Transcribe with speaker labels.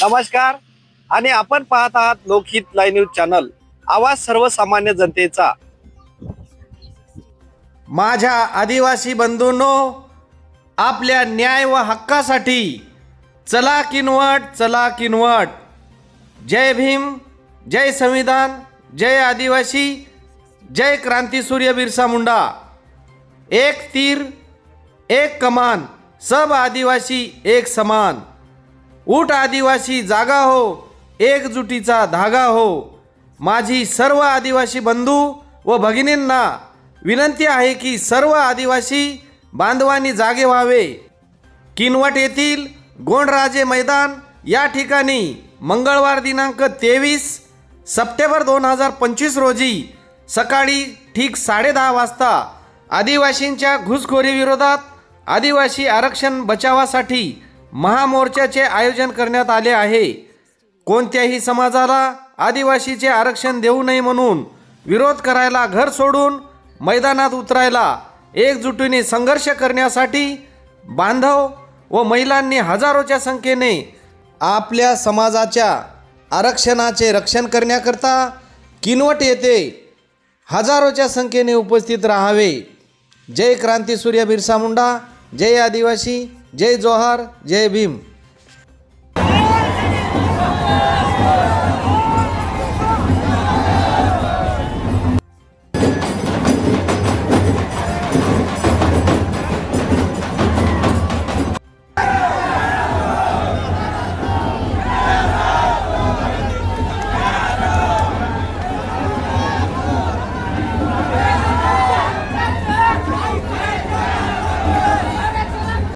Speaker 1: नमस्कार आणि आपण पाहत आहात लोकहित लाईव्ह न्यूज चॅनल, आवाज सर्वसामान्य जनतेचा। माझ्या आदिवासी बंधूंनो, आपल्या न्याय व हक्कासाठी चला किनवट, चला किनवट। जय भीम, जय संविधान, जय आदिवासी, जय क्रांतिसूर्य बिरसा मुंडा। एक तीर एक कमान, सब आदिवासी एक समान। उठ आदिवासी जागा हो, एकजुटीचा धागा हो। माझी सर्व आदिवासी बंधू व भगिनींना विनंती आहे की सर्व आदिवासी बांधवांनी जागे व्हावे। किनवट येथील गोंडराजे मैदान या ठिकाणी मंगळवार दिनांक 23 सप्टेंबर 2025 रोजी सकाळी ठीक 10:30 वाजता आदिवासींच्या घुसखोरी विरोधात आदिवासी आरक्षण बचावासाठी महामोर्चाचे आयोजन करण्यात आले आहे। कोणत्याही समाजाला आदिवासीचे आरक्षण देऊ नये म्हणून विरोध करायला, घर सोडून मैदानात उतरायला, एकजुटीने संघर्ष करण्यासाठी बांधव व महिलांनी हजारोच्या संख्येने आपल्या समाजाच्या आरक्षणाचे रक्षण करण्याकरता किनवट येथे हजारोच्या संख्येने उपस्थित राहावे। जय क्रांतिसूर्य बिरसा मुंडा, जय आदिवासी, जय जोहार, जय भीम।